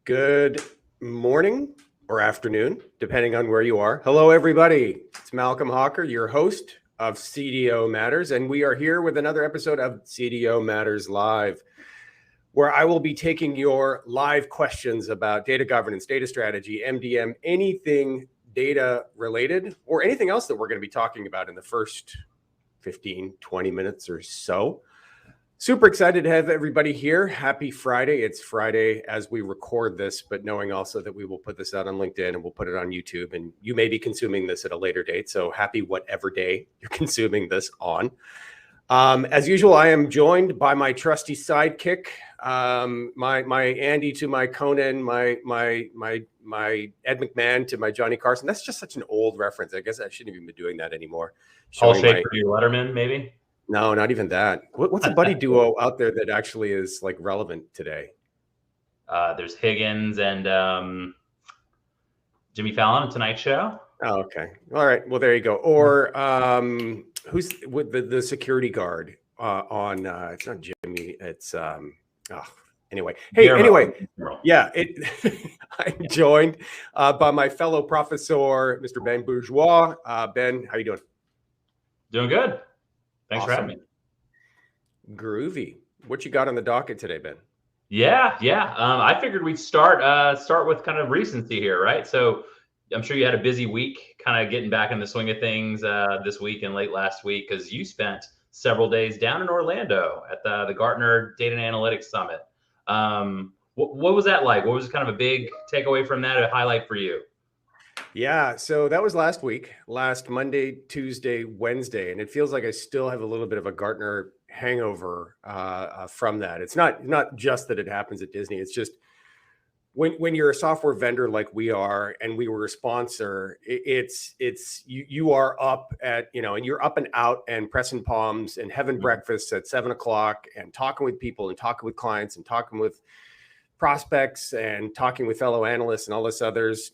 Good morning or afternoon, depending on where you are. Hello, everybody. It's Malcolm Hawker, your host of CDO Matters, and we are here with another episode of CDO Matters Live, where I will be taking your live questions about data governance, data strategy, MDM, anything data related, or anything else that we're going to be talking about in the first 15, 20 minutes or so. Super excited to have everybody here. Happy Friday. It's Friday as we record this, but knowing also that we will put this out on LinkedIn and we'll put it on YouTube, and you may be consuming this at a later date. So happy whatever day you're consuming this on. As usual, I am joined by my trusty sidekick, my Andy to my Conan, my Ed McMahon to my Johnny Carson. That's just such an old reference. I guess I shouldn't even be doing that anymore. Paul Schaefer, Letterman, maybe? No, not even that. What's a buddy duo out there that actually is like relevant today? There's Higgins and Jimmy Fallon, Tonight Show. Oh, okay. All right. Well, there you go. Or who's with the security guard on? It's not Jimmy. It's anyway. Hey, Guillermo. anyway, yeah. I'm joined by my fellow professor, Mr. Ben Bourgeois. Ben, how you doing? Doing good. Thanks for having me. Groovy. What you got on the docket today, Ben? Yeah. I figured we'd start with kind of recency here, right? So I'm sure you had a busy week, kind of getting back in the swing of things this week and late last week, because you spent several days down in Orlando at the Gartner Data and Analytics Summit. What was that like? What was kind of a big takeaway from that, a highlight for you? Yeah, so that was last week, last Monday, Tuesday, Wednesday, and it feels like I still have a little bit of a Gartner hangover from that. It's not just that it happens at Disney. It's just when you're a software vendor like we are, and we were a sponsor, it's you are up at, and you're up and out and pressing palms and having breakfast at 7 o'clock and talking with people and talking with clients and talking with prospects and talking with fellow analysts and all this others,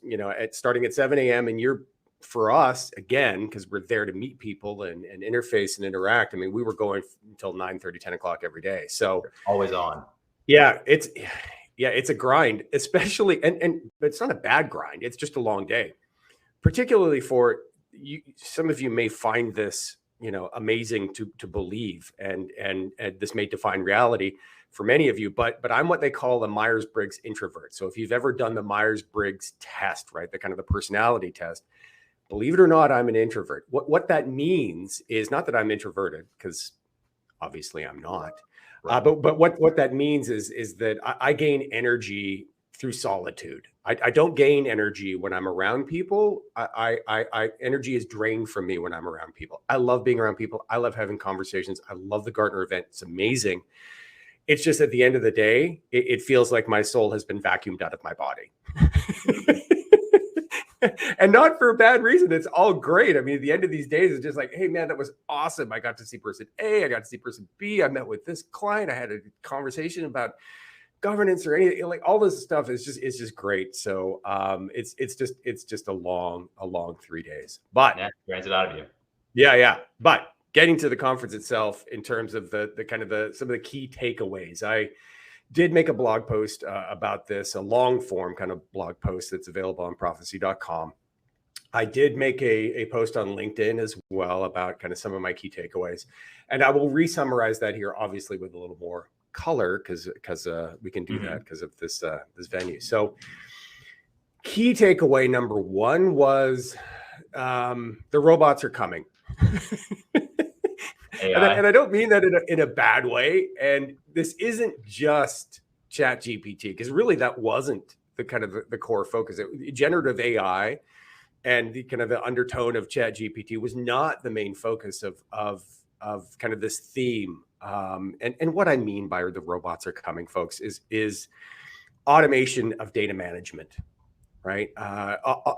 starting at 7 a.m. And you're, for us, again, because we're there to meet people and interface and interact. I mean, we were going until 9:30, 10 o'clock every day. So always on. Yeah, it's a grind, especially, but it's not a bad grind. It's just a long day, particularly for you. Some of you may find this, amazing to believe, and this may define reality for many of you, but I'm what they call the Myers-Briggs introvert. So if you've ever done the Myers-Briggs test, right, the kind of the personality test, believe it or not, I'm an introvert. What that means is not that I'm introverted, because obviously I'm not. Right. But what that means is that I gain energy through solitude. I don't gain energy when I'm around people. Energy is drained from me when I'm around people. I love being around people. I love having conversations. I love the Gartner event. It's amazing. It's just at the end of the day, it feels like my soul has been vacuumed out of my body. And not for a bad reason. It's all great. I mean, at the end of these days, it's just like, hey, man, that was awesome. I got to see person A. I got to see person B. I met with this client. I had a conversation about governance or anything. Like, all this stuff is just great. So it's just a long 3 days. But yeah, grants it out of you. Yeah. But getting to the conference itself, in terms of the kind of some of the key takeaways, I did make a blog post about this, a long form kind of blog post that's available on Profisee.com. I did make a post on LinkedIn as well about kind of some of my key takeaways, and I will re-summarize that here, obviously with a little more color, because we can do that because of this venue. So, key takeaway number one was the robots are coming. And I don't mean that in a bad way. And this isn't just ChatGPT, because really that wasn't the kind of the core focus. Generative AI and the kind of the undertone of ChatGPT was not the main focus of kind of this theme. And what I mean by the robots are coming, folks, is automation of data management, right?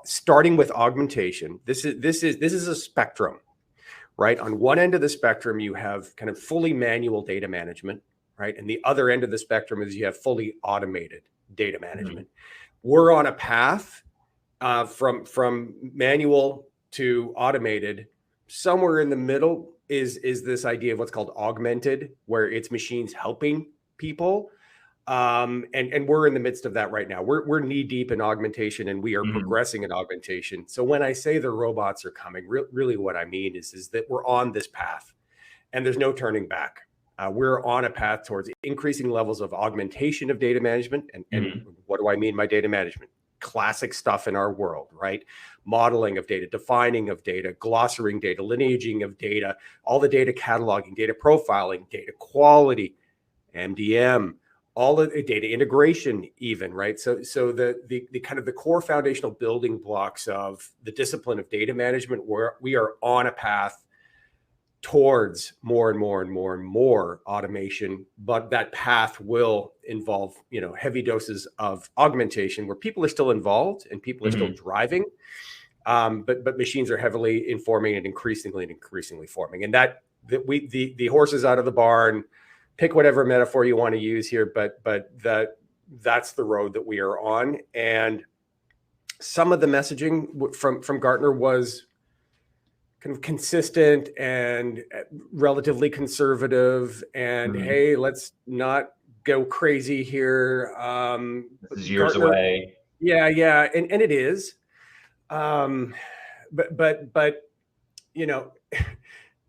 Starting with augmentation. This is a spectrum. Right? On one end of the spectrum, you have kind of fully manual data management, right? And the other end of the spectrum is you have fully automated data management. We're on a path from manual to automated. Somewhere in the middle is this idea of what's called augmented, where it's machines helping people. And we're in the midst of that right now. We're knee deep in augmentation, and we are progressing in augmentation. So when I say the robots are coming, really what I mean is that we're on this path, and there's no turning back. We're on a path towards increasing levels of augmentation of data management. And what do I mean by data management? Classic stuff in our world, right? Modeling of data, defining of data, glossarying data, lineaging of data, all the data cataloging, data profiling, data quality, MDM, all of the data integration, even, right? So the kind of the core foundational building blocks of the discipline of data management, where we are on a path towards more and more automation, but that path will involve, heavy doses of augmentation where people are still involved and people are still driving, but machines are heavily informing and increasingly forming. And the horse is out of the barn. Pick whatever metaphor you want to use here, but that's the road that we are on. And some of the messaging from Gartner was kind of consistent and relatively conservative, and hey, let's not go crazy here. This is years away. Yeah, and it is.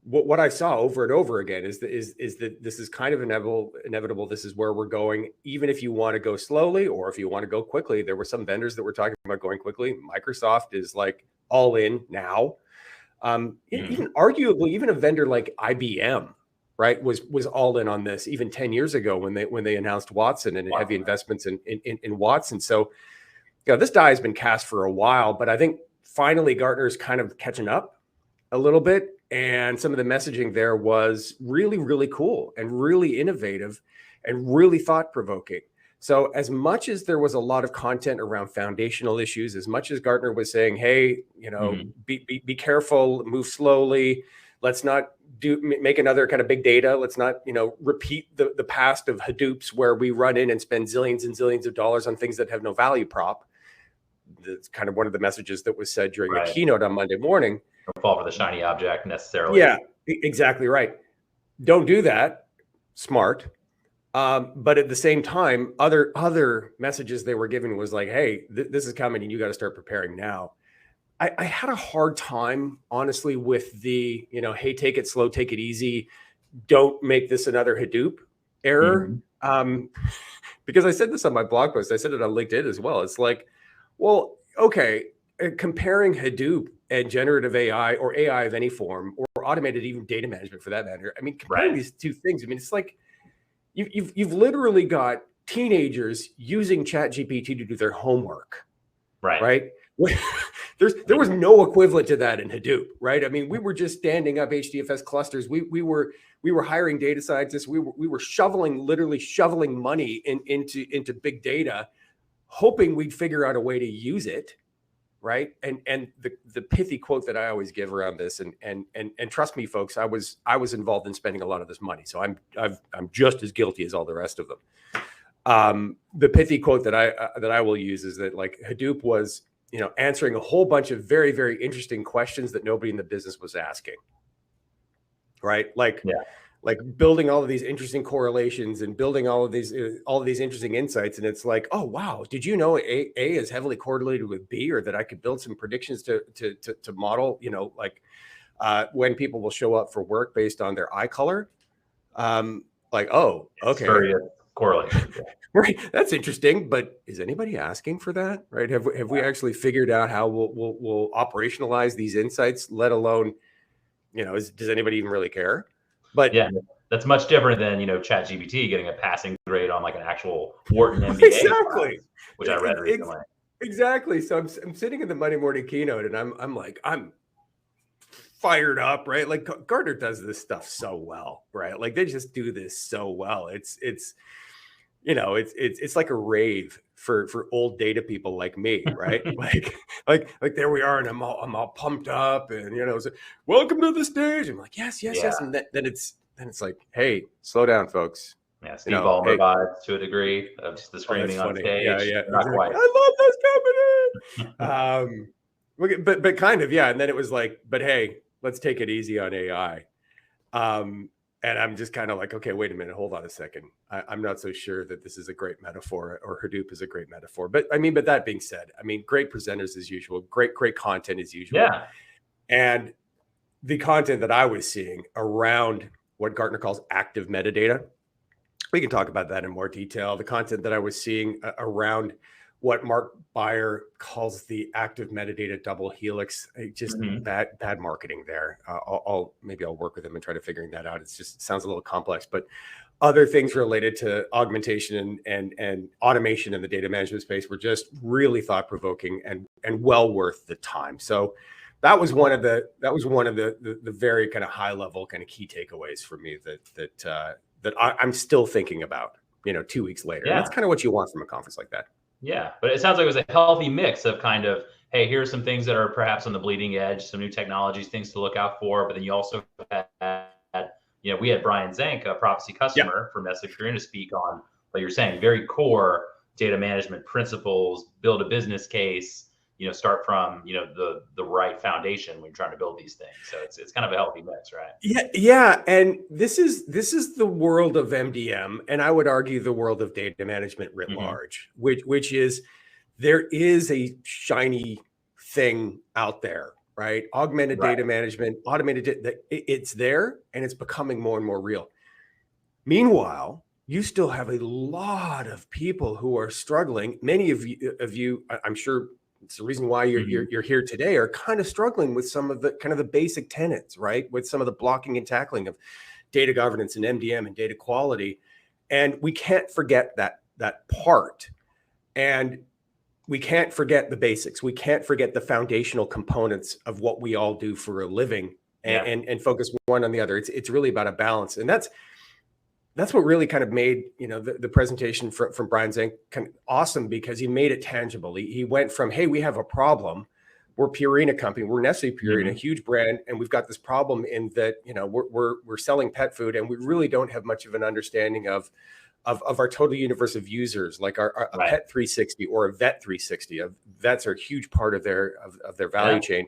But what I saw over and over again is that this is kind of inevitable. This is where we're going, even if you want to go slowly or if you want to go quickly. There were some vendors that were talking about going quickly. Microsoft is like all in now. Even arguably, even a vendor like IBM, right, was all in on this even 10 years ago when they announced Watson and heavy investments in Watson. So, this die has been cast for a while, but I think finally Gartner is kind of catching up a little bit, and some of the messaging there was really, really cool and really innovative and really thought-provoking. So as much as there was a lot of content around foundational issues, as much as Gartner was saying, hey, be careful, move slowly, let's not make another kind of big data, let's not, repeat the past of Hadoops where we run in and spend zillions and zillions of dollars on things that have no value prop. That's kind of one of the messages that was said during a keynote on Monday morning. Don't fall for the shiny object necessarily. Yeah, exactly right. Don't do that. Smart. But at the same time, other messages they were giving was like, hey, this is coming and you got to start preparing now. I had a hard time, honestly, with the, hey, take it slow, take it easy. Don't make this another Hadoop error. Because I said this on my blog post. I said it on LinkedIn as well. It's like, well, okay, comparing Hadoop and generative AI or AI of any form or automated even data management for that matter. I mean, comparing these two things, I mean, it's like you've literally got teenagers using ChatGPT to do their homework, right? There was no equivalent to that in Hadoop, right? I mean, we were just standing up HDFS clusters. We were hiring data scientists. We were literally shoveling money into big data, hoping we'd figure out a way to use it, right? And the pithy quote that I always give around this, and trust me, folks, I was involved in spending a lot of this money, so I'm just as guilty as all the rest of them. The pithy quote that I will use is that, like, Hadoop was, answering a whole bunch of very, very interesting questions that nobody in the business was asking, right? Like building all of these interesting correlations and building all of these interesting insights. And it's like, oh, wow, did you know A is heavily correlated with B, or that I could build some predictions to model, when people will show up for work based on their eye color. Like, oh, okay. Very correlation. Right. That's interesting. But is anybody asking for that? Right. Have we actually figured out how we'll operationalize these insights, let alone, does anybody even really care? But yeah, that's much different than, ChatGPT getting a passing grade on like an actual Wharton MBA exactly class, which I read recently. Exactly. So I'm sitting in the Monday morning keynote and I'm fired up, right? Like Gartner does this stuff so well, right? Like they just do this so well. It's like a rave for old data people like me, right? like there we are, and I'm all pumped up, and it's like, welcome to the stage. I'm like, yes, and then it's like, hey, slow down, folks. Yeah, Steve Ballmer vibes to a degree of just the screaming on stage. Yeah, not quite. I love this company. But kind of, yeah. And then it was like, but hey, let's take it easy on AI. And I'm just kind of like, okay, wait a minute, hold on a second. I'm not so sure that this is a great metaphor, or Hadoop is a great metaphor. But but that being said, great presenters as usual, great content as usual. Yeah. And the content that I was seeing around what Gartner calls active metadata, we can talk about that in more detail. The content that I was seeing around what Mark Beyer calls the active metadata double helix, just bad marketing there. Maybe I'll work with him and try to figuring that out. It sounds a little complex, but other things related to augmentation and automation in the data management space were just really thought provoking and well worth the time. So that was one of the very kind of high level kind of key takeaways for me that I'm still thinking about, 2 weeks later. Yeah. And that's kind of what you want from a conference like that. Yeah, but it sounds like it was a healthy mix of kind of, hey, here's some things that are perhaps on the bleeding edge, some new technologies, things to look out for. But then you also had, we had Brian Zank, a Profisee customer from Purina, to speak on what you're saying, very core data management principles, build a business case, start from, the right foundation when you're trying to build these things. So it's kind of a healthy mix, right? Yeah. And this is the world of MDM, and I would argue the world of data management writ large, which is, there is a shiny thing out there, right? Augmented data management, automated, it's there, and it's becoming more and more real. Meanwhile, you still have a lot of people who are struggling. Many of you, I'm sure it's the reason why you're here today, are kind of struggling with some of the kind of the basic tenets, right? With some of the blocking and tackling of data governance and MDM and data quality. And we can't forget that part. And we can't forget the basics. We can't forget the foundational components of what we all do for a living, and focus one on the other. It's really about a balance. And that's what really kind of made, the presentation from Brian Zank kind of awesome, because he made it tangible. He went from, hey, we have a problem. We're Purina company. We're Nestle Purina, a huge brand. And we've got this problem in that, we're selling pet food, and we really don't have much of an understanding of our total universe of users, like a Pet 360 or a Vet 360. Vets are a huge part of their value chain.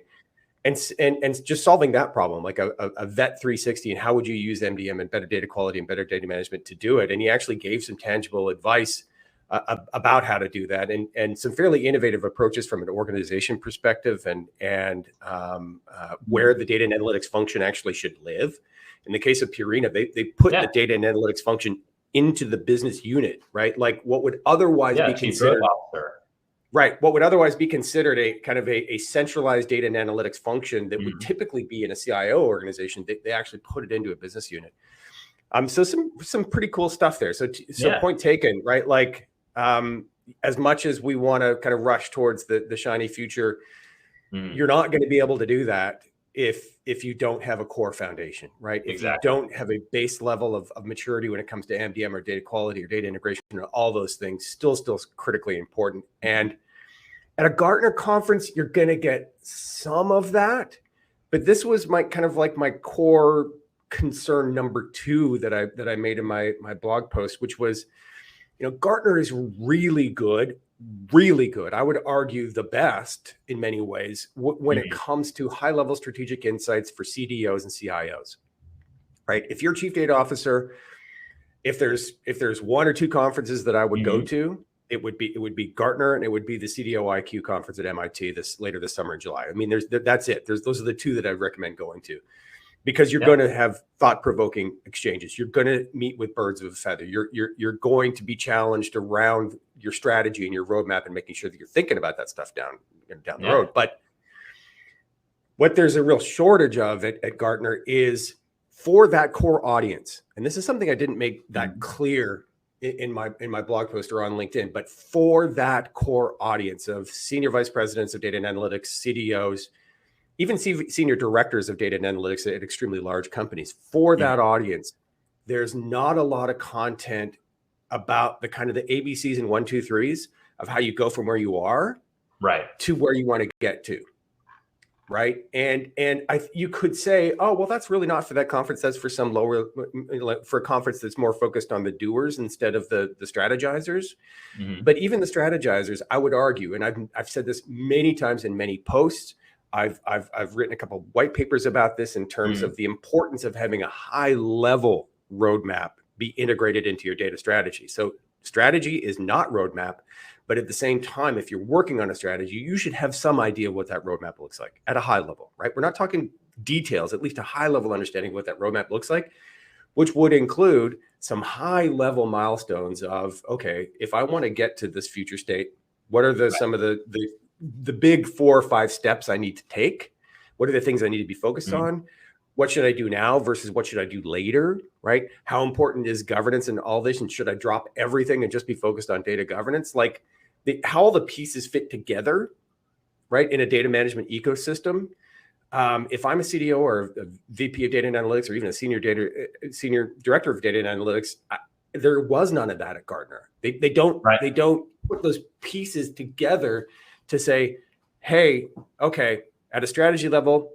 And just solving that problem, like a Vet 360, and how would you use MDM and better data quality and better data management to do it? And he actually gave some tangible advice about how to do that, and some fairly innovative approaches from an organization perspective, and where the data and analytics function actually should live. In the case of Purina, they put the data and analytics function into the business unit, right? Like what would otherwise be considered. Right. What would otherwise be considered a kind of a centralized data and analytics function that would typically be in a CIO organization, they actually put it into a business unit. So some pretty cool stuff there. So point taken, right? Like, as much as we want to kind of rush towards the shiny future, you're not going to be able to do that if you don't have a core foundation, right? If you don't have a base level of maturity when it comes to MDM or data quality or data integration, or all those things, still critically important. And at a Gartner conference, you're going to get some of that, but this was my core concern number 2 that I made in my blog post, which was, Gartner is really good. I would argue the best in many ways when it comes to high-level strategic insights for CDOs and CIOs, right? If you're chief data officer, if there's one or two conferences that I would go to, it would be Gartner, and it would be the CDO IQ conference at MIT later this summer in July. That's it. Those are the 2 that I recommend going to, because you're going to have thought-provoking exchanges. You're going to meet with birds of a feather. You're going to be challenged around your strategy and your roadmap, and making sure that you're thinking about that stuff down the road. But what there's a real shortage of at Gartner is for that core audience. And this is something I didn't make that clear in my blog post or on LinkedIn, but for that core audience of senior vice presidents of data and analytics, CDOs, even senior directors of data and analytics at extremely large companies, for that audience, there's not a lot of content about the kind of the ABCs and 1, 2, 3s of how you go from where you are to where you want to get to. Right. And you could say, oh, well, that's really not for that conference. That's for for a conference that's more focused on the doers instead of the strategizers. But even the strategizers, I would argue, and I've said this many times in many posts, I've written a couple of white papers about this in terms of the importance of having a high level roadmap be integrated into your data strategy. So strategy is not roadmap, but at the same time, if you're working on a strategy, you should have some idea what that roadmap looks like at a high level, right? We're not talking details, at least a high level understanding of what that roadmap looks like, which would include some high level milestones of, okay, if I want to get to this future state, what are some of the big 4 or 5 steps I need to take? What are the things I need to be focused on? What should I do now versus what should I do later, right? How important is governance in all this? And should I drop everything and just be focused on data governance? Like how all the pieces fit together, right, in a data management ecosystem. If I'm a CDO or a VP of data and analytics, or even a senior director of data and analytics, there was none of that at Gartner. They don't put those pieces together to say, hey, okay, at a strategy level,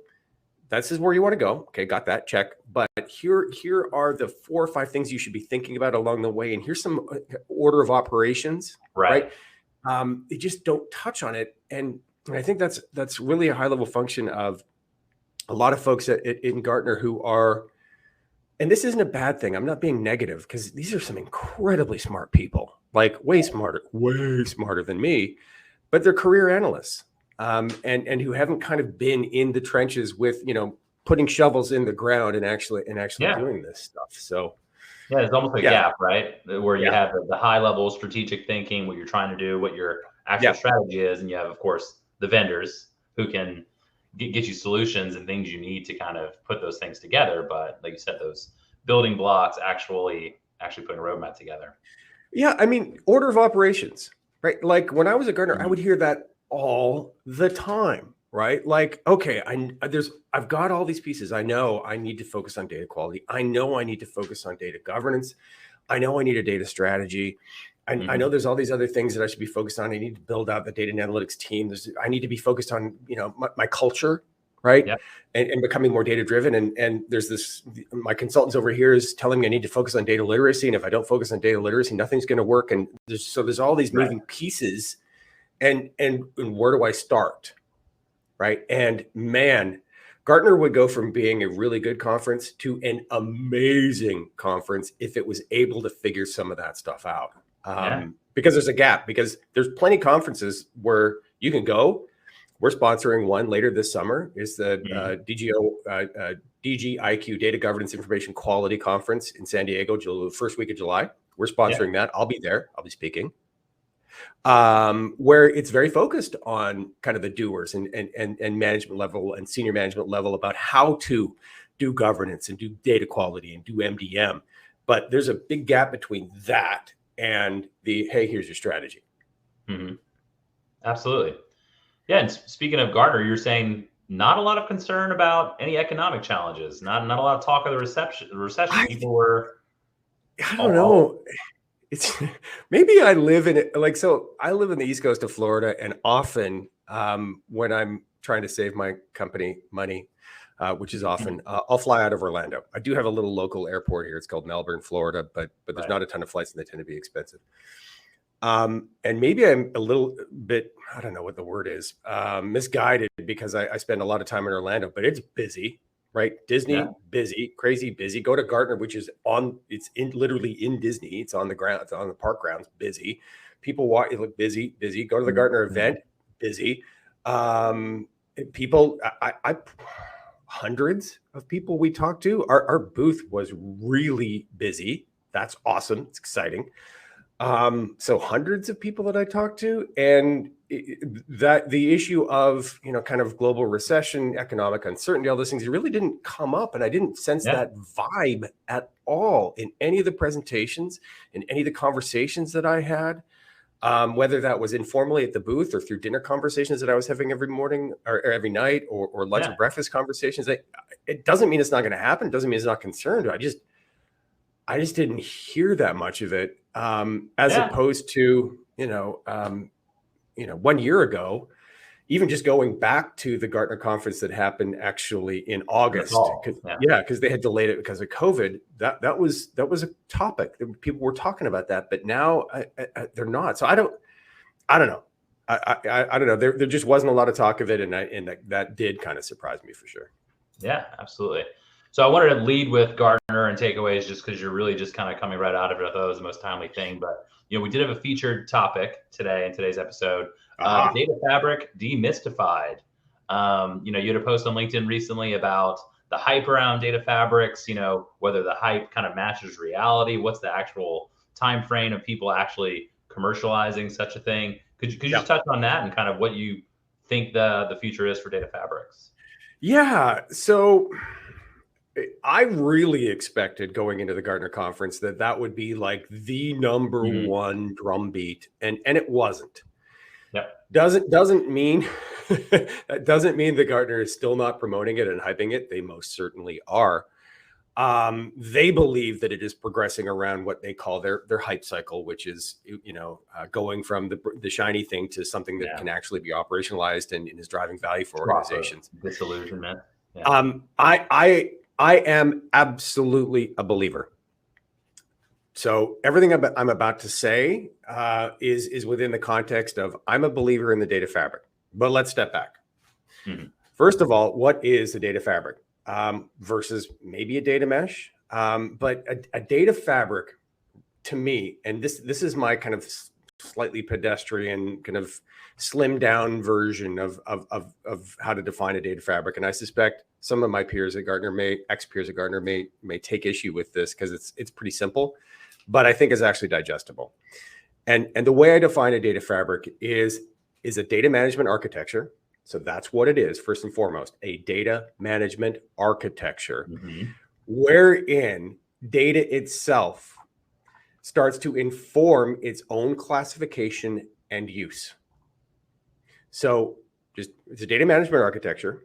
this is where you want to go. Okay, got that, check. But here are the 4 or 5 things you should be thinking about along the way. And here's some order of operations, right? They just don't touch on it. And I think that's really a high level function of a lot of folks in Gartner who are, and this isn't a bad thing. I'm not being negative because these are some incredibly smart people, like way smarter than me, but they're career analysts. And who haven't kind of been in the trenches with, putting shovels in the ground and actually doing this stuff. So yeah, it's almost a gap, right? Where you have the high level strategic thinking, what you're trying to do, what your actual strategy is. And you have, of course, the vendors who can get you solutions and things you need to kind of put those things together. But like you said, those building blocks, actually putting a roadmap together. Yeah. I mean, order of operations, right? Like when I was at Gartner, I would hear that all the time, right? Like, okay, I've got all these pieces. I know I need to focus on data quality. I know I need to focus on data governance. I know I need a data strategy. I know there's all these other things that I should be focused on. I need to build out the data and analytics team. I need to be focused on, my culture, right? Yep. And becoming more data driven. And there's my consultants over here is telling me I need to focus on data literacy. And if I don't focus on data literacy, nothing's going to work. And there's all these moving pieces. And where do I start? Right. And man, Gartner would go from being a really good conference to an amazing conference if it was able to figure some of that stuff out. Because there's a gap, because there's plenty of conferences where you can go. We're sponsoring one later this summer. It's the DGIQ Data Governance Information Quality Conference in San Diego, the first week of July. We're sponsoring that. I'll be there. I'll be speaking. Where it's very focused on kind of the doers and management level and senior management level about how to do governance and do data quality and do MDM. But there's a big gap between that and hey, here's your strategy. Absolutely. Yeah. And speaking of Gartner, you're saying not a lot of concern about any economic challenges, not a lot of talk of the recession. People were, I don't know. It's maybe I live in it. I live in the East Coast of Florida, and often when I'm trying to save my company money, which is often, I'll fly out of Orlando. I do have a little local airport here. It's called Melbourne, Florida, but there's not a ton of flights and they tend to be expensive. And maybe I'm a little bit, I don't know what the word is, misguided because I spend a lot of time in Orlando, but it's busy. Right. Disney, busy, crazy busy. Go to Gartner, which is literally in Disney. It's on the ground. It's on the park grounds, busy. People walk, look busy. Go to the Gartner event, busy. People, hundreds of people we talked to. Our booth was really busy. That's awesome. It's exciting. So hundreds of people that I talked to, and that the issue of, kind of global recession, economic uncertainty, all those things, it really didn't come up. And I didn't sense that vibe at all in any of the presentations, in any of the conversations that I had, whether that was informally at the booth or through dinner conversations that I was having every morning or every night or lunch and breakfast conversations. It doesn't mean it's not going to happen. It doesn't mean it's not concerned. I just didn't hear that much of it, as opposed to, 1 year ago, even just going back to the Gartner conference that happened actually in August, because they had delayed it because of COVID. That was a topic. People were talking about that, but now they're not. So I don't know. I don't know. There just wasn't a lot of talk of it, and that did kind of surprise me for sure. Yeah, absolutely. So I wanted to lead with Gartner and takeaways, just because you're really just kind of coming right out of it. I thought it was the most timely thing. But we did have a featured topic today in today's episode: the data fabric demystified. You had a post on LinkedIn recently about the hype around data fabrics. Whether the hype kind of matches reality. What's the actual time frame of people actually commercializing such a thing? Could you just touch on that and kind of what you think the future is for data fabrics? Yeah. So I really expected going into the Gartner conference that would be like the number one drumbeat, and it wasn't. Yep. Doesn't mean that doesn't mean that Gartner is still not promoting it and hyping it. They most certainly are. They believe that it is progressing around what they call their hype cycle, which is going from the shiny thing to something that can actually be operationalized and is driving value for organizations. Disillusionment. Yeah. I am absolutely a believer. So everything I'm about to say is within the context of I'm a believer in the data fabric. But let's step back. First of all, what is a data fabric versus maybe a data mesh? But a data fabric, to me, and this is my kind of slightly pedestrian, kind of slimmed down version of how to define a data fabric. And I suspect some of my peers at Gartner ex-peers at Gartner may take issue with this because it's pretty simple, but I think it's actually digestible. And the way I define a data fabric is a data management architecture. So that's what it is, first and foremost, a data management architecture, wherein data itself starts to inform its own classification and use. So it's a data management architecture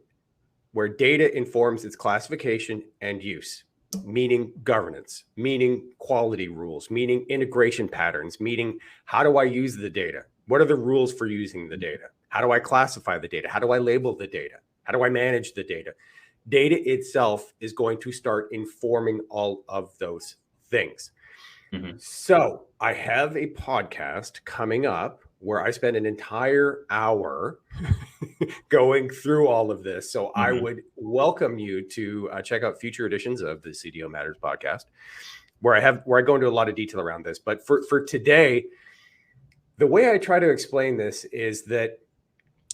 where data informs its classification and use, meaning governance, meaning quality rules, meaning integration patterns, meaning how do I use the data? What are the rules for using the data? How do I classify the data? How do I label the data? How do I manage the data? Data itself is going to start informing all of those things. So I have a podcast coming up where I spend an entire hour going through all of this. So I would welcome you to check out future editions of the CDO Matters podcast, where I go into a lot of detail around this. But for today, the way I try to explain this is that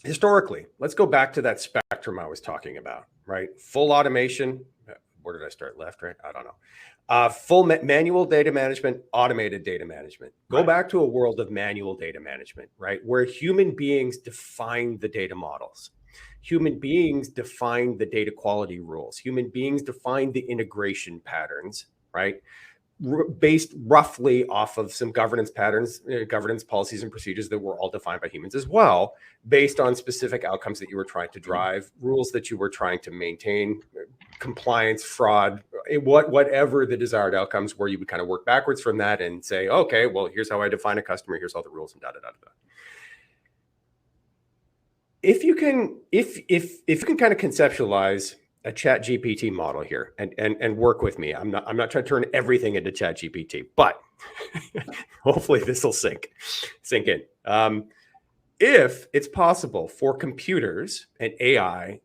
historically, let's go back to that spectrum I was talking about, right? Full automation. Where did I start? Left, right? I don't know. Full manual data management, automated data management. Go back to a world of manual data management, right? Where human beings define the data models. Human beings define the data quality rules. Human beings define the integration patterns, right? Based roughly off of some governance patterns, governance policies and procedures that were all defined by humans as well, based on specific outcomes that you were trying to drive, rules that you were trying to maintain, compliance, fraud, whatever the desired outcomes were. You would kind of work backwards from that and say, okay, well, here's how I define a customer. Here's all the rules and da da da da. If you can kind of conceptualize a chat GPT model here and work with me. I'm not trying to turn everything into chat GPT, but hopefully this will sink in. If it's possible for computers and AI,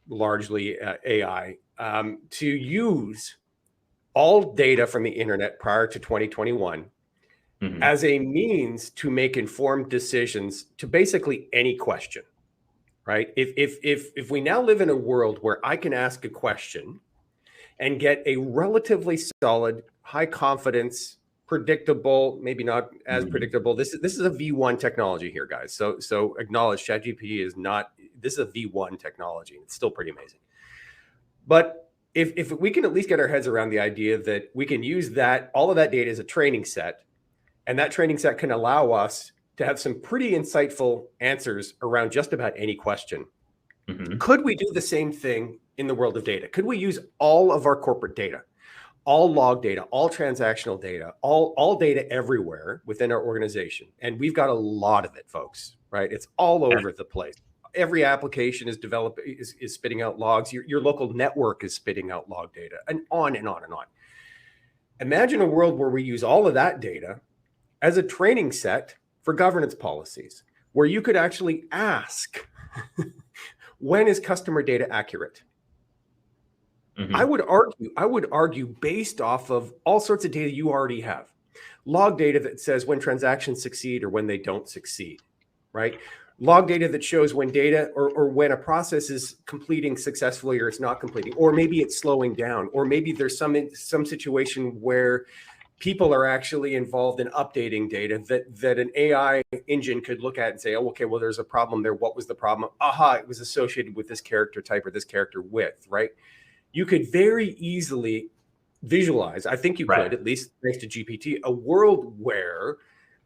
largely AI, to use all data from the internet prior to 2021 as a means to make informed decisions to basically any question. Right. If we now live in a world where I can ask a question and get a relatively solid, high confidence, predictable, maybe not as predictable. This is a V1 technology here, guys. So acknowledge ChatGPT is not. This is a V1 technology. It's still pretty amazing. But if we can at least get our heads around the idea that we can use that all of that data as a training set, and that training set can allow us to have some pretty insightful answers around just about any question. Could we do the same thing in the world of data? Could we use all of our corporate data, all log data, all transactional data, all data everywhere within our organization? And we've got a lot of it, folks, right? It's all over the place. Every application is spitting out logs. Your local network is spitting out log data, and on and on and on. Imagine a world where we use all of that data as a training set for governance policies, where you could actually ask, when is customer data accurate? Mm-hmm. I would argue based off of all sorts of data you already have. Log data that says when transactions succeed or when they don't succeed, right? Log data that shows when data or when a process is completing successfully or it's not completing, or maybe it's slowing down, or maybe there's some situation where people are actually involved in updating data that an AI engine could look at and say, oh, okay, well, there's a problem there. What was the problem? Aha, it was associated with this character type or this character width, right? You could very easily visualize, I think you could, at least thanks to GPT, a world where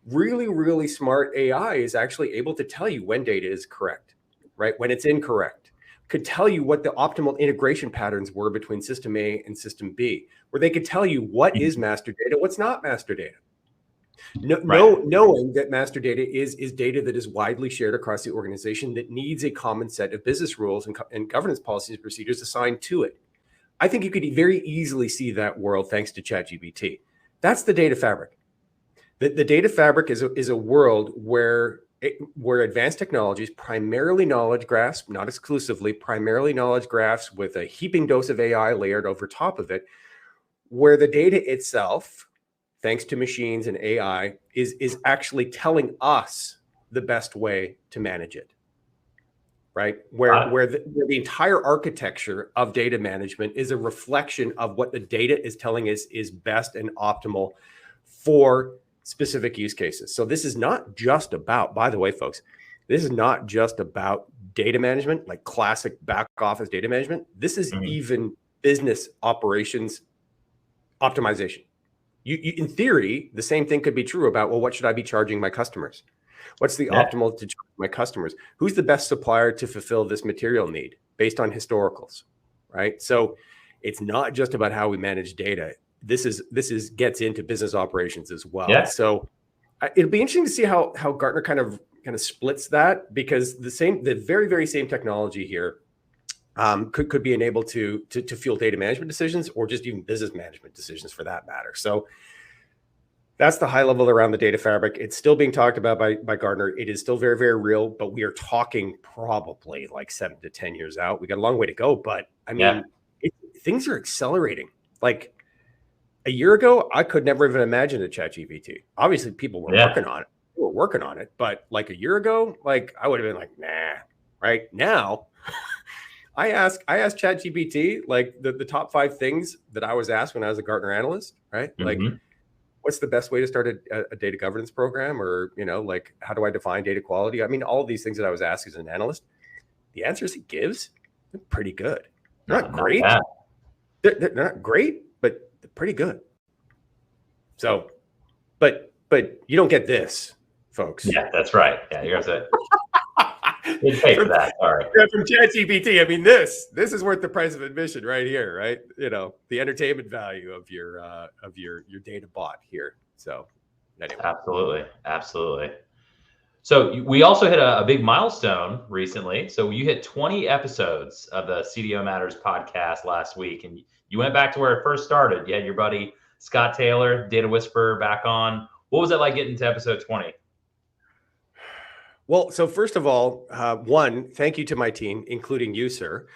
really, really smart AI is actually able to tell you when data is correct, right? When it's incorrect, could tell you what the optimal integration patterns were between system A and system B, where they could tell you what is master data, what's not master data. Knowing that master data is data that is widely shared across the organization that needs a common set of business rules and governance policies and procedures assigned to it. I think you could very easily see that world thanks to ChatGPT. That's the data fabric. The data fabric is a world where advanced technologies, primarily knowledge graphs, not exclusively, primarily knowledge graphs with a heaping dose of AI layered over top of it, where the data itself, thanks to machines and AI, is actually telling us the best way to manage it. Right? Where the entire architecture of data management is a reflection of what the data is telling us is best and optimal for specific use cases. So this is not just about, by the way, folks, this is not just about data management, like classic back office data management. This is even business operations optimization. You, in theory, the same thing could be true about, well, what should I be charging my customers? What's the optimal to charge my customers? Who's the best supplier to fulfill this material need based on historicals, right? So it's not just about how we manage data. This is gets into business operations as well. Yeah. So it'll be interesting to see how Gartner kind of splits that, because the very, very same technology here could be enabled to fuel data management decisions, or just even business management decisions for that matter. So that's the high level around the data fabric. It's still being talked about by Gartner. It is still very, very real, but we are talking probably like 7 to 10 years out. We got a long way to go, but I mean, things are accelerating. Like a year ago, I could never have imagined a ChatGPT. Obviously, people were working on it. People were working on it, but like a year ago, like I would have been like, nah. Right now, I asked ChatGPT like the top 5 things that I was asked when I was a Gartner analyst. Right, like, what's the best way to start a data governance program? Or, like, how do I define data quality? I mean, all of these things that I was asked as an analyst, the answers it gives, they're pretty good. They're not great. They're not great, but they're pretty good. So, but you don't get this, folks. Yeah, that's right. Yeah, you're going to say. You'd pay for that. Sorry. From ChatGPT, I mean, this is worth the price of admission right here, right? The entertainment value of your data bot here. So, anyway. Absolutely. So we also hit a big milestone recently. So you hit 20 episodes of the CDO Matters podcast last week, and you went back to where it first started. You had your buddy Scott Taylor, Data Whisperer, back on. What was it like getting to episode 20? Well, so first of all, one, thank you to my team, including you, sir,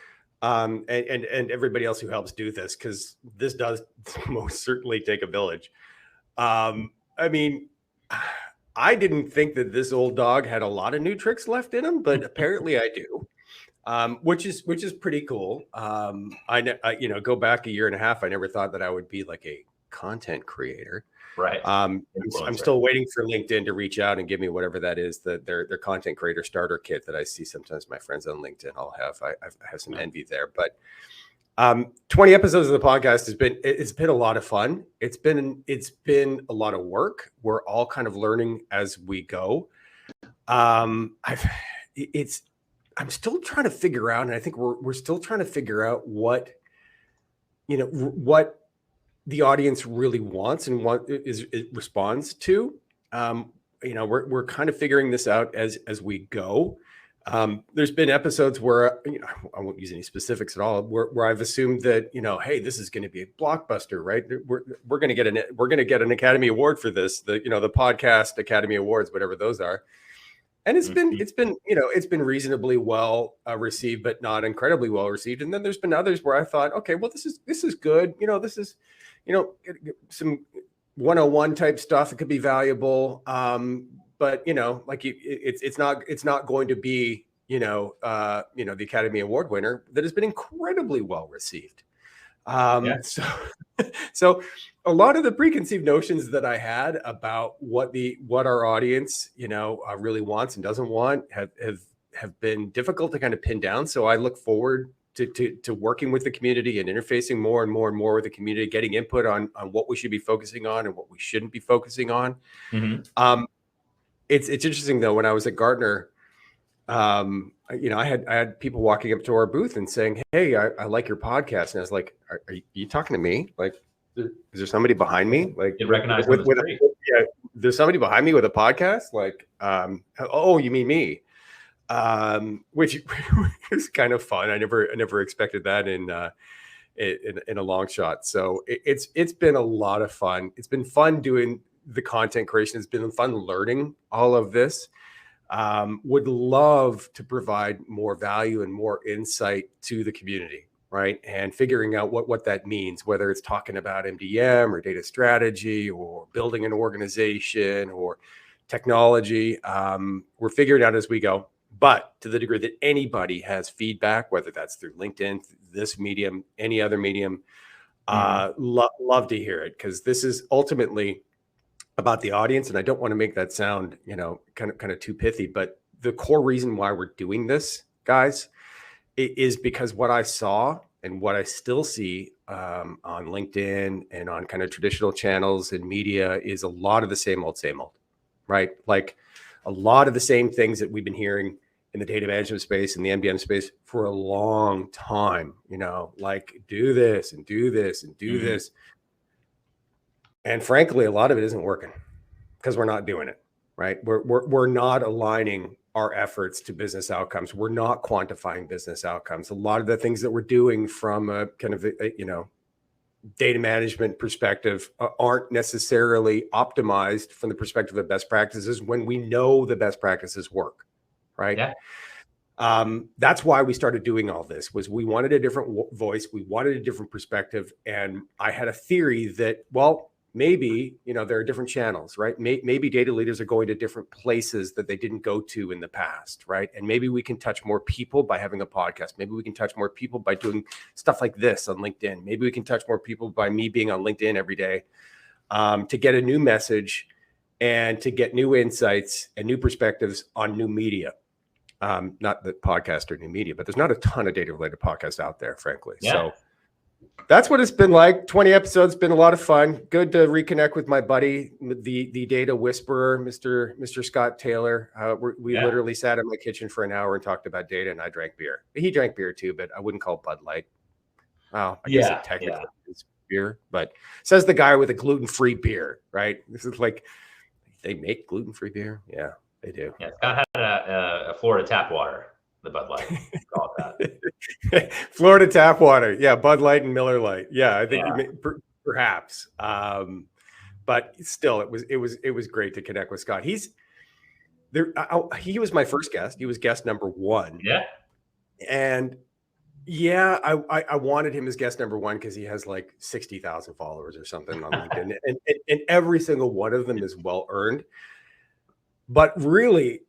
and everybody else who helps do this, because this does most certainly take a village. I mean, I didn't think that this old dog had a lot of new tricks left in him, but apparently I do, which is pretty cool. I go back a year and a half. I never thought that I would be like a content creator. Right. I'm still waiting for LinkedIn to reach out and give me whatever that is, their content creator starter kit that I see sometimes my friends on LinkedIn all have. I have some envy there, but 20 episodes of the podcast it's been a lot of fun. It's been a lot of work. We're all kind of learning as we go. I'm still trying to figure out, and I think we're still trying to figure out what the audience really wants and what it responds to. We're kind of figuring this out as we go. There's been episodes where I won't use any specifics at all, where I've assumed that hey, this is going to be a blockbuster, right? We're going to get an Academy Award for this, the podcast Academy Awards, whatever those are. And it's been, it's been reasonably well received, but not incredibly well received. And then there's been others where I thought, okay, well, this is good. This is, some 101 type stuff that could be valuable. But like it's not going to be, the Academy Award winner that has been incredibly well received. So a lot of the preconceived notions that I had about what our audience, really wants and doesn't want have been difficult to kind of pin down. So I look forward to working with the community and interfacing more and more and more with the community, getting input on what we should be focusing on and what we shouldn't be focusing on. It's interesting though, when I was at Gartner, I had people walking up to our booth and saying, "Hey, I like your podcast." And I was like, "Are you talking to me? Like, is there somebody behind me? Like, get recognized there's somebody behind me with a podcast? Like, oh, you mean me?" Which is kind of fun. I never expected that in a long shot. So it's been a lot of fun. It's been fun doing the content creation. It's been fun learning all of this. Would love to provide more value and more insight to the community, right? And figuring out what that means, whether it's talking about MDM or data strategy or building an organization or technology. We're figuring it out as we go. But to the degree that anybody has feedback, whether that's through LinkedIn, this medium, any other medium, love to hear it, because this is ultimately about the audience. And I don't want to make that sound, kind of too pithy, but the core reason why we're doing this, guys, is because what I saw and what I still see on LinkedIn and on kind of traditional channels and media is a lot of the same old, right? Like a lot of the same things that we've been hearing in the data management space and the MDM space for a long time, like do this and do this and do this. And frankly, a lot of it isn't working because we're not doing it, right? We're not aligning our efforts to business outcomes. We're not quantifying business outcomes. A lot of the things that we're doing from a kind of, data management perspective aren't necessarily optimized from the perspective of best practices when we know the best practices work, right? Yeah. That's why we started doing all this, was we wanted a different voice. We wanted a different perspective. And I had a theory that, well, maybe, there are different channels, right? Maybe data leaders are going to different places that they didn't go to in the past, right? And maybe we can touch more people by having a podcast. Maybe we can touch more people by doing stuff like this on LinkedIn. Maybe we can touch more people by me being on LinkedIn every day to get a new message and to get new insights and new perspectives on new media. Not that podcasts are new media, but there's not a ton of data related podcasts out there, frankly. Yeah. So that's what it's been like. 20 episodes, been a lot of fun. Good to reconnect with my buddy, the data whisperer, Mr. Scott Taylor. We literally sat in my kitchen for an hour and talked about data, and I drank beer. He drank beer too, but I wouldn't call it Bud Light. Well, I guess it technically is beer, but says the guy with a gluten-free beer, right? This is like, they make gluten-free beer? Yeah, they do. Yeah, Scott had a Florida tap water. The Bud Light, call it that. Florida tap water, yeah, Bud Light and Miller Light, yeah, I think perhaps, but still, it was great to connect with Scott. He's there. He was my first guest. He was guest number one. Yeah, and yeah, I wanted him as guest number one because he has like 60,000 followers or something on LinkedIn, and every single one of them is well earned. But really,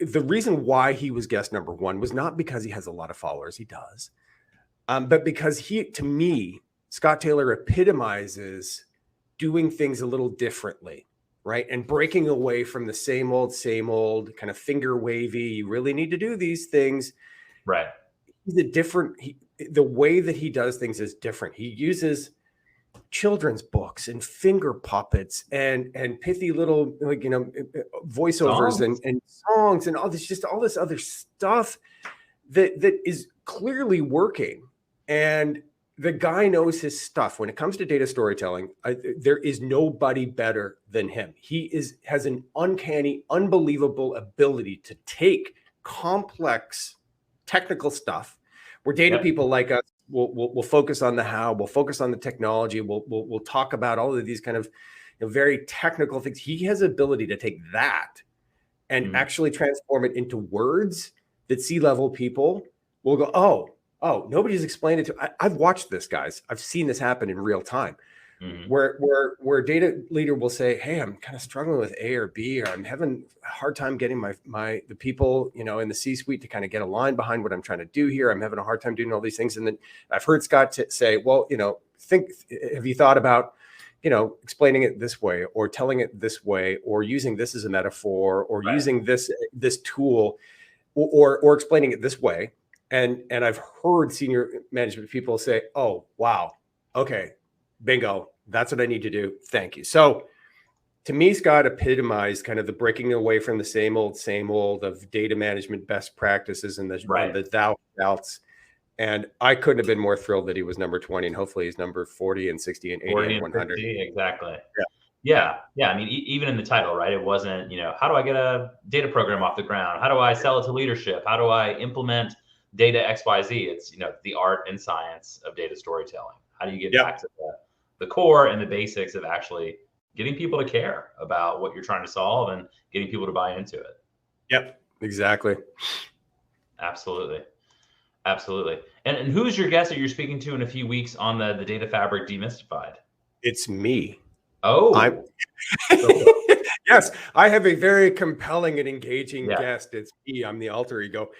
the reason why he was guest number one was not because he has a lot of followers. He does. But because to me, Scott Taylor epitomizes doing things a little differently, right? And breaking away from the same old kind of finger wavy, you really need to do these things. Right. He's the way that he does things is different. He uses children's books and finger puppets and pithy little voiceovers and songs and all this other stuff that is clearly working. And the guy knows his stuff. When it comes to data storytelling, there is nobody better than him. He has an uncanny, unbelievable ability to take complex technical stuff where data people like us we'll focus on the how, we'll focus on the technology, we'll talk about all of these kind of very technical things. He has the ability to take that and actually transform it into words that C-level people will go, oh, nobody's explained it to. I've watched this, guys. I've seen this happen in real time. Where data leader will say, hey, I'm kind of struggling with A or B, or I'm having a hard time getting the people, in the C-suite to kind of get aligned behind what I'm trying to do here. I'm having a hard time doing all these things. And then I've heard Scott say, well, have you thought about, explaining it this way, or telling it this way, or using this as a metaphor, or using this tool, or explaining it this way. And I've heard senior management people say, oh, wow, okay, bingo, that's what I need to do. Thank you. So to me, Scott epitomized kind of the breaking away from the same old of data management best practices and the thou shouts. And I couldn't have been more thrilled that he was number 20, and hopefully he's number 40 and 60 and 80 and 100. 50, exactly. Yeah. I mean, even in the title, right? It wasn't, how do I get a data program off the ground? How do I sell it to leadership? How do I implement data XYZ? It's, the art and science of data storytelling. How do you get back to the core and the basics of actually getting people to care about what you're trying to solve and getting people to buy into it? Yep, exactly. Absolutely. And who's your guest that you're speaking to in a few weeks on the Data Fabric Demystified? It's me. Oh, yes, I have a very compelling and engaging guest. It's me. I'm the alter ego.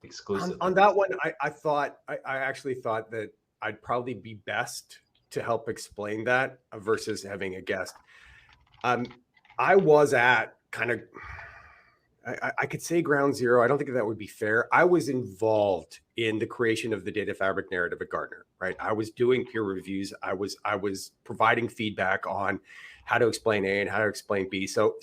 Exclusive. On that one, I actually thought that I'd probably be best to help explain that versus having a guest. I was at kind of, I could say ground zero. I don't think that would be fair. I was involved in the creation of the data fabric narrative at Gartner, right? I was doing peer reviews. I was providing feedback on how to explain A and how to explain B. So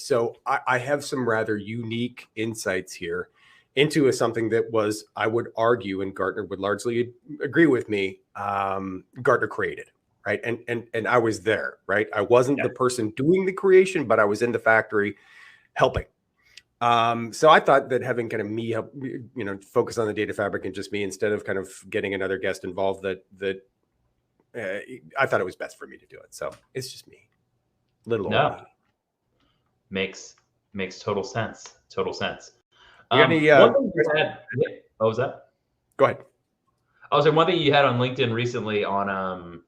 I have some rather unique insights here into something that was, I would argue, and Gartner would largely agree with me, Gartner created, right? And I was there, right? I wasn't the person doing the creation, but I was in the factory helping. So I thought that having kind of me help, focus on the data fabric and just me, instead of kind of getting another guest involved, I thought it was best for me to do it. So it's just me. Little old me. Makes total sense. One thing what was that? Go ahead. I was saying one thing you had on LinkedIn recently on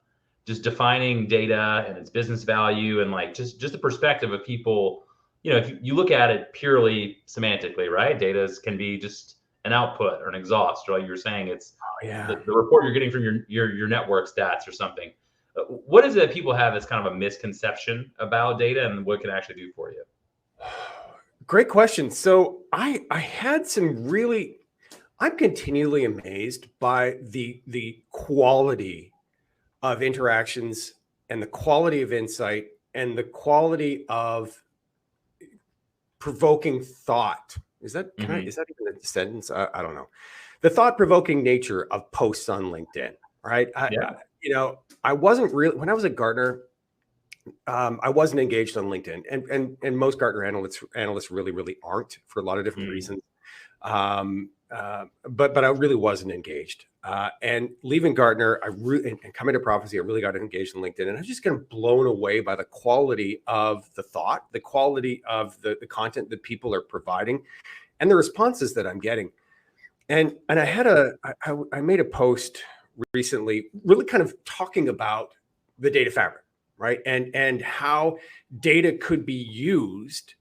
just defining data and its business value, and like just the perspective of people. If you look at it purely semantically, right? Data can be just an output or an exhaust, right? You're saying it's the report you're getting from your network stats or something. What is it that people have as kind of a misconception about data, and what it can actually do for you? Great question. So I had some really, I'm continually amazed by the quality of interactions and the quality of insight and the quality of provoking thought. Is that is that even a sentence? I don't know. The thought-provoking nature of posts on LinkedIn, right? I wasn't really, when I was at Gartner, I wasn't engaged on LinkedIn, and most Gartner analysts really aren't, for a lot of different reasons. But I really wasn't engaged. And leaving Gartner, and coming to Profisee, I really got engaged on LinkedIn, and I was just kind of blown away by the quality of the thought, the quality of the content that people are providing, and the responses that I'm getting. And I made a post recently, really kind of talking about the data fabric, right? And how data could be used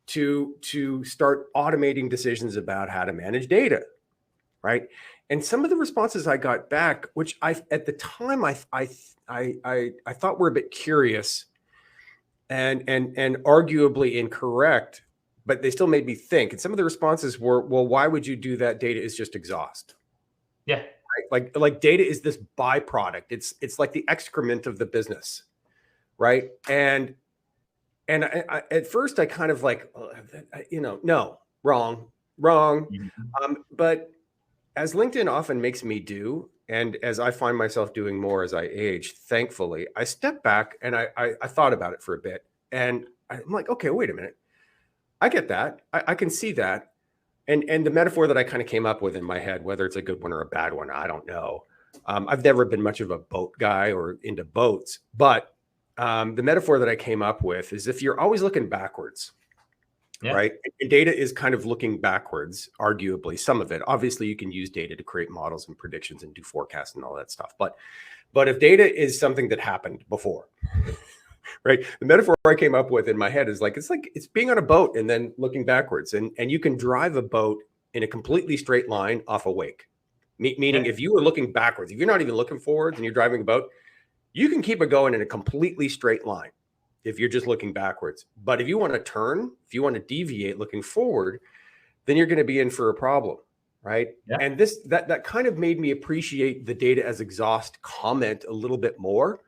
to start automating decisions about how to manage data, right? And some of the responses I got back, which at the time I thought were a bit curious and arguably incorrect, but they still made me think. And some of the responses were, well, why would you do that? Data is just exhaust. Yeah. Right? Like data is this byproduct. It's like the excrement of the business, right? And I, at first I kind of like, no, wrong. But as LinkedIn often makes me do, and as I find myself doing more as I age, thankfully, I stepped back and I thought about it for a bit. And I'm like, okay, wait a minute. I get that. I can see that. And the metaphor that I kind of came up with in my head, whether it's a good one or a bad one, I don't know. I've never been much of a boat guy or into boats, but the metaphor that I came up with is, if you're always looking backwards, Yeah. right? And data is kind of looking backwards, arguably, some of it. Obviously, you can use data to create models and predictions and do forecasts and all that stuff. But if data is something that happened before, right? The metaphor I came up with in my head is like it's being on a boat and then looking backwards. And you can drive a boat in a completely straight line off a wake. Meaning if you were looking backwards, if you're not even looking forwards and you're driving a boat, you can keep it going in a completely straight line if you're just looking backwards. But if you want to turn, if you want to deviate looking forward, then you're going to be in for a problem, right? Yeah. And that kind of made me appreciate the data as exhaust comment a little bit more.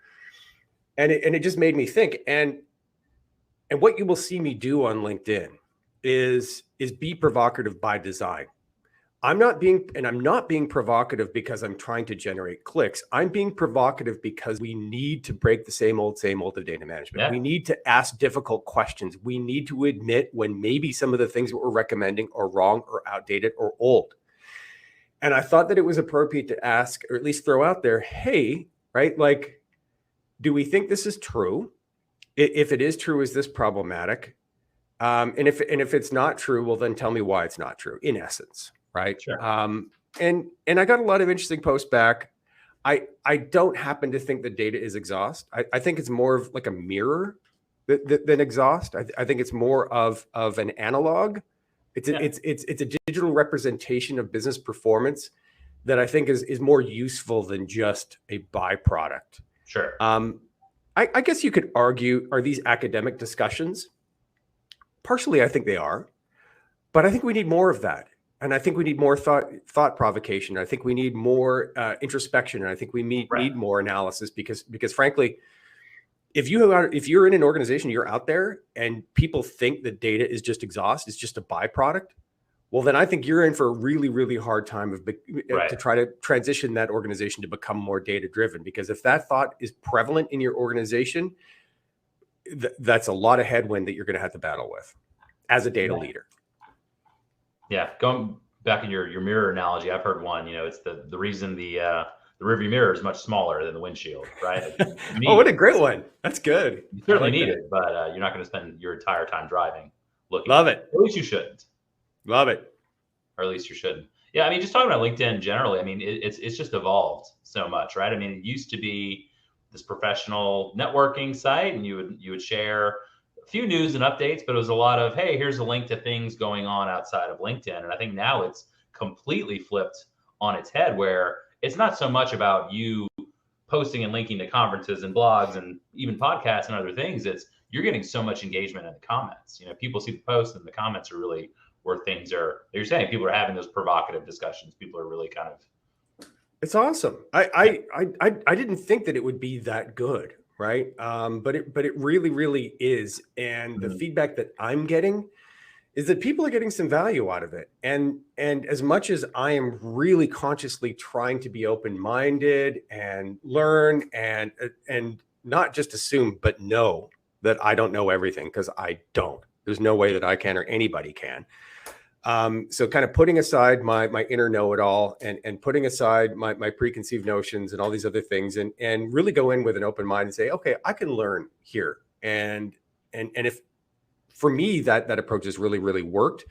And it just made me think. And what you will see me do on LinkedIn is be provocative by design. I'm not being provocative because I'm trying to generate clicks. I'm being provocative because we need to break the same old of data management. Yeah. We need to ask difficult questions. We need to admit when maybe some of the things that we're recommending are wrong or outdated or old. And I thought that it was appropriate to ask, or at least throw out there, hey, right? Like, do we think this is true? If it is true, is this problematic? And if it's not true, well, then tell me why it's not true, in essence. Right. Sure. And I got a lot of interesting posts back. I don't happen to think that data is exhaust. I think it's more of like a mirror than exhaust. I think it's more of an analog. It's a digital representation of business performance that I think is more useful than just a byproduct. Sure. I guess you could argue, are these academic discussions? Partially, I think they are, but I think we need more of that. And I think we need more thought provocation. I think we need more introspection. And I think we need more analysis because frankly, if you're in an organization, you're out there and people think that data is just exhaust, it's just a byproduct. Well, then I think you're in for a really, really hard time to try to transition that organization to become more data driven. Because if that thought is prevalent in your organization, that's a lot of headwind that you're going to have to battle with as a data leader. Yeah, going back in your mirror analogy, I've heard one. It's the reason the rearview mirror is much smaller than the windshield, right? Oh, what a great one! That's good. You certainly need it, but you're not going to spend your entire time driving looking. Love it. At least you shouldn't. Love it. Or at least you shouldn't. Yeah, I mean, just talking about LinkedIn generally, I mean, it's just evolved so much, right? I mean, it used to be this professional networking site, and you would share a few news and updates, but it was a lot of, hey, here's a link to things going on outside of LinkedIn. And I think now it's completely flipped on its head, where it's not so much about you posting and linking to conferences and blogs and even podcasts and other things. It's you're getting so much engagement in the comments. People see the posts and the comments are really where things are. You're saying people are having those provocative discussions. People are really kind of. It's awesome. I didn't think that it would be that good. Right. But it really, really is. And the feedback that I'm getting is that people are getting some value out of it. And as much as I am really consciously trying to be open-minded and learn and not just assume, but know that I don't know everything, because I don't. There's no way that I can or anybody can. So kind of putting aside my inner know-it-all and putting aside my preconceived notions and all these other things and really go in with an open mind and say, okay, I can learn here. And if for me, that approach has really, really worked.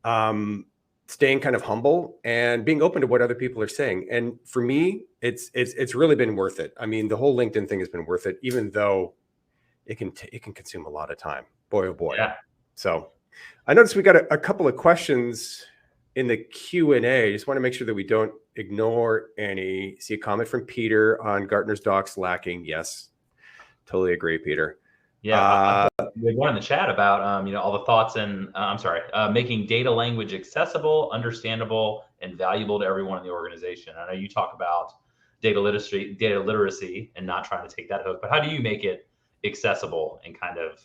Staying kind of humble and being open to what other people are saying. And for me, it's really been worth it. I mean, the whole LinkedIn thing has been worth it, even though it can consume a lot of time. Boy, oh boy. Yeah. So I noticed we got a couple of questions in the Q&A. Just want to make sure that we don't ignore any. See a comment from Peter on Gartner's docs lacking. Yes, totally agree, Peter. Yeah, we had one in the chat about all the thoughts and making data language accessible, understandable, and valuable to everyone in the organization. I know you talk about data literacy, and not trying to take that hook, but how do you make it accessible and kind of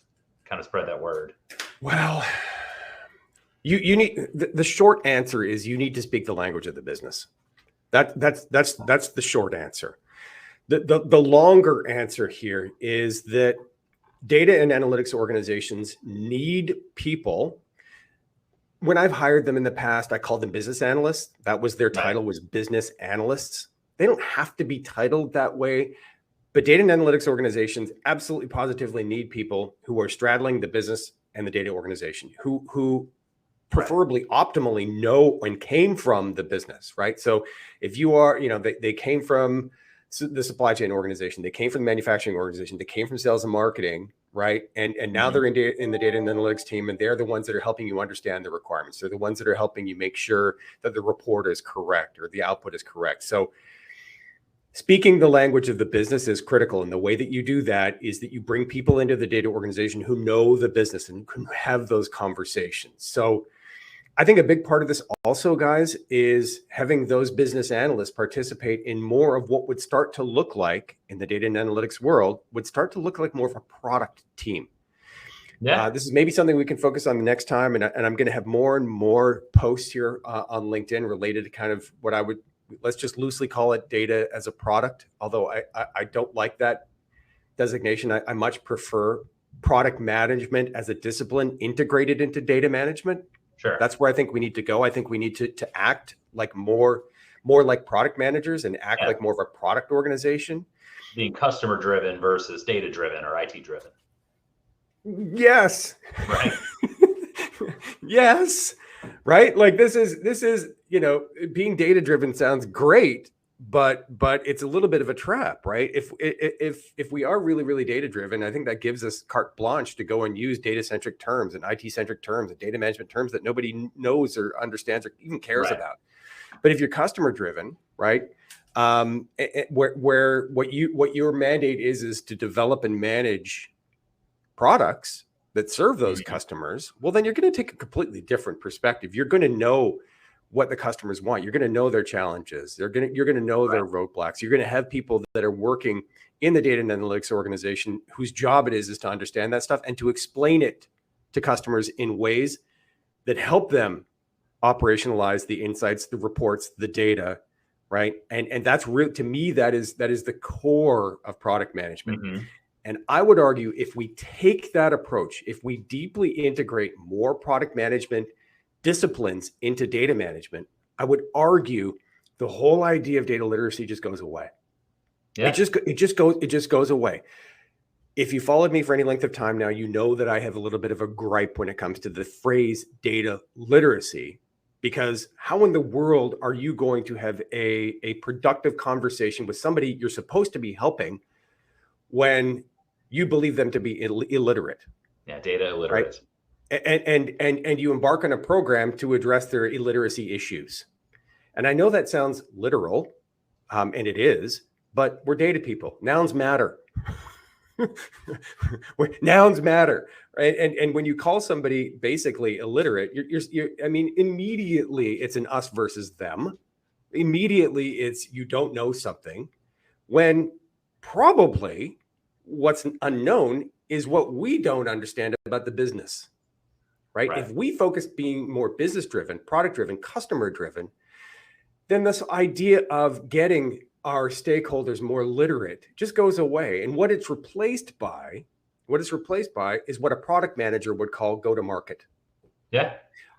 spread that word? Well, you need the short answer is you need to speak the language of the business. That's the short answer. The longer answer here is that data and analytics organizations need people. When I've hired them in the past, I called them business analysts. That was their title, was business analysts. They don't have to be titled that way, but data and analytics organizations absolutely positively need people who are straddling the business and the data organization who preferably optimally know and came from the business, right? So if you are, they came from the supply chain organization, they came from the manufacturing organization, they came from sales and marketing, right? And now they're in the data and analytics team, and they're the ones that are helping you understand the requirements. They're the ones that are helping you make sure that the report is correct or the output is correct. So speaking the language of the business is critical. And the way that you do that is that you bring people into the data organization who know the business and can have those conversations. So I think a big part of this also, guys, is having those business analysts participate in more of what would start to look like in the data and analytics world, would start to look like more of a product team. Yeah. This is maybe something we can focus on the next time. And I'm going to have more and more posts here on LinkedIn related to kind of what let's just loosely call it data as a product. Although I don't like that designation. I much prefer product management as a discipline integrated into data management. Sure. That's where I think we need to go. I think we need to act like more like product managers and act like more of a product organization. Being customer driven versus data driven or IT driven. Yes. Right. Yes. Right. Like this is, being data driven sounds great, but it's a little bit of a trap, right? If we are really, really data driven, I think that gives us carte blanche to go and use data centric terms and IT centric terms and data management terms that nobody knows or understands or even cares about. But if you're customer driven, right, where what your mandate is to develop and manage products that serve those customers, well, then you're going to take a completely different perspective. You're going to know what the customers want. You're going to know their challenges. You're going to know their roadblocks. You're going to have people that are working in the data and analytics organization whose job it is to understand that stuff and to explain it to customers in ways that help them operationalize the insights, the reports, the data, right? And that's real to me. That is the core of product management. And I would argue if we take that approach, if we deeply integrate more product management disciplines into data management, I would argue the whole idea of data literacy just goes away. Yeah. It just goes away. If you followed me for any length of time now, you know that I have a little bit of a gripe when it comes to the phrase data literacy, because how in the world are you going to have a productive conversation with somebody you're supposed to be helping when you believe them to be illiterate? Yeah, data illiterate. Right? And you embark on a program to address their illiteracy issues. And I know that sounds literal, and it is, but we're data people. Nouns matter. Nouns matter, right? And when you call somebody basically illiterate, immediately it's an us versus them. Immediately it's you don't know something, when probably what's unknown is what we don't understand about the business. Right? If we focus being more business driven, product driven, customer driven, then this idea of getting our stakeholders more literate just goes away. And what it's replaced by is what a product manager would call go to market. Yeah.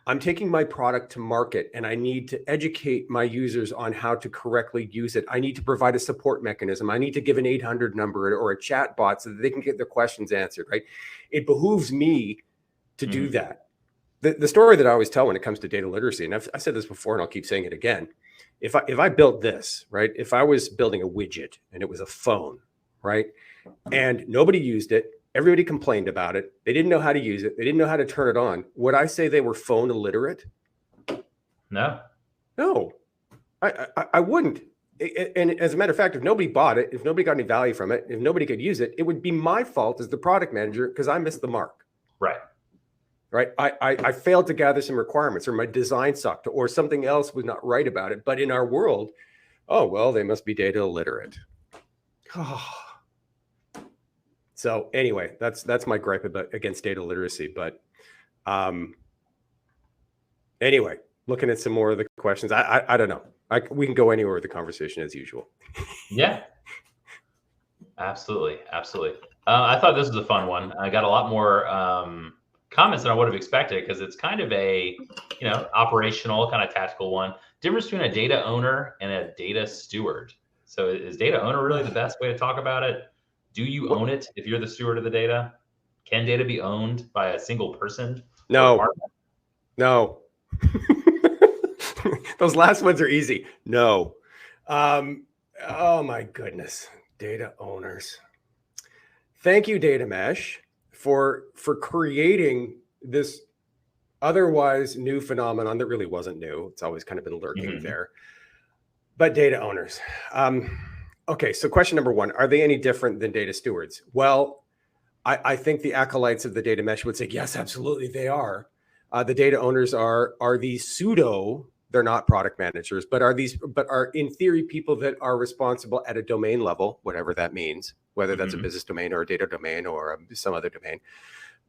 I'm taking my product to market and I need to educate my users on how to correctly use it. I need to provide a support mechanism. I need to give an 800 number or a chat bot so that they can get their questions answered, right? It behooves me to do that. The story that I always tell when it comes to data literacy, and I've said this before and I'll keep saying it again. If I built this, right? If I was building a widget and it was a phone, right? And nobody used it, everybody complained about it. They didn't know how to use it. They didn't know how to turn it on. Would I say they were phone illiterate? No, I wouldn't. And as a matter of fact, if nobody bought it, if nobody got any value from it, if nobody could use it, it would be my fault as the product manager because I missed the mark. Right. I failed to gather some requirements, or my design sucked, or something else was not right about it. But in our world, oh, well, they must be data illiterate. So anyway, that's my gripe against data literacy. But anyway, looking at some more of the questions, I don't know. We can go anywhere with the conversation as usual. Yeah, absolutely. I thought this was a fun one. I got a lot more comments than I would have expected, because it's kind of a, operational kind of tactical one. Difference between a data owner and a data steward. So is data owner really the best way to talk about it? Do you own it if you're the steward of the data? Can data be owned by a single person or No, department? no. Those last ones are easy. No. Oh my goodness. Data owners. Thank you, Data Mesh, for creating this otherwise new phenomenon that really wasn't new. It's always kind of been lurking there. But data owners. Okay, so question number one, are they any different than data stewards? Well, I think the acolytes of the data mesh would say, yes, absolutely, they are. The data owners are these pseudo, they're not product managers, but are in theory people that are responsible at a domain level, whatever that means, whether that's a business domain or a data domain or some other domain,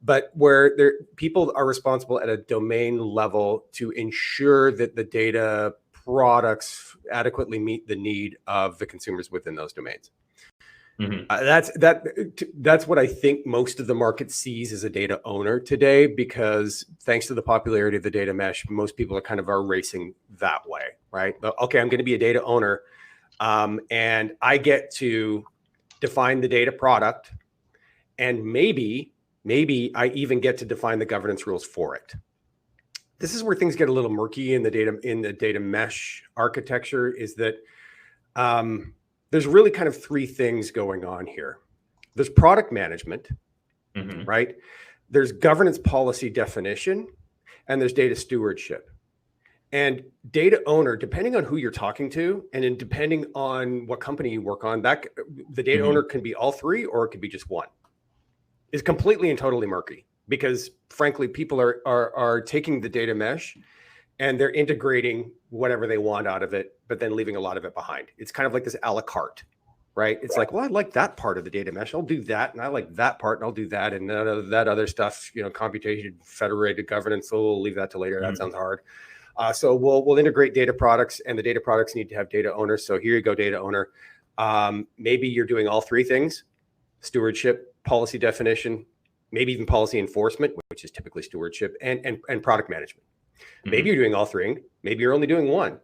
but where people are responsible at a domain level to ensure that the data products adequately meet the need of the consumers within those domains. That's what I think most of the market sees as a data owner today, because thanks to the popularity of the data mesh, most people are racing that way, right? Okay, I'm going to be a data owner, and I get to define the data product, and maybe I even get to define the governance rules for it. This is where things get a little murky in the data mesh architecture. Is that there's really kind of three things going on here. There's product management, right? There's governance policy definition, and there's data stewardship. And data owner, depending on who you're talking to, and depending on what company you work on, that the data owner can be all three, or it could be just one. It's completely and totally murky, because frankly, people are taking the data mesh and they're integrating whatever they want out of it, but then leaving a lot of it behind. It's kind of like this a la carte, right? It's like, well, I like that part of the data mesh, I'll do that. And I like that part, and I'll do that. And that other stuff, computation, federated governance, we'll leave that to later. That sounds hard. So we'll integrate data products, and the data products need to have data owners. So here you go, data owner. Maybe you're doing all three things: stewardship, policy definition, maybe even policy enforcement, which is typically stewardship, and product management. Maybe you're doing all three. Maybe you're only doing one.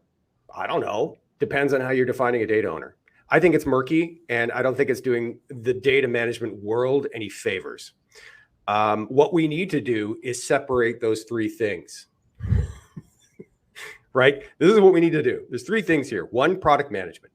I don't know. Depends on how you're defining a data owner. I think it's murky, and I don't think it's doing the data management world any favors. What we need to do is separate those three things. Right? This is what we need to do. There's three things here. One, product management.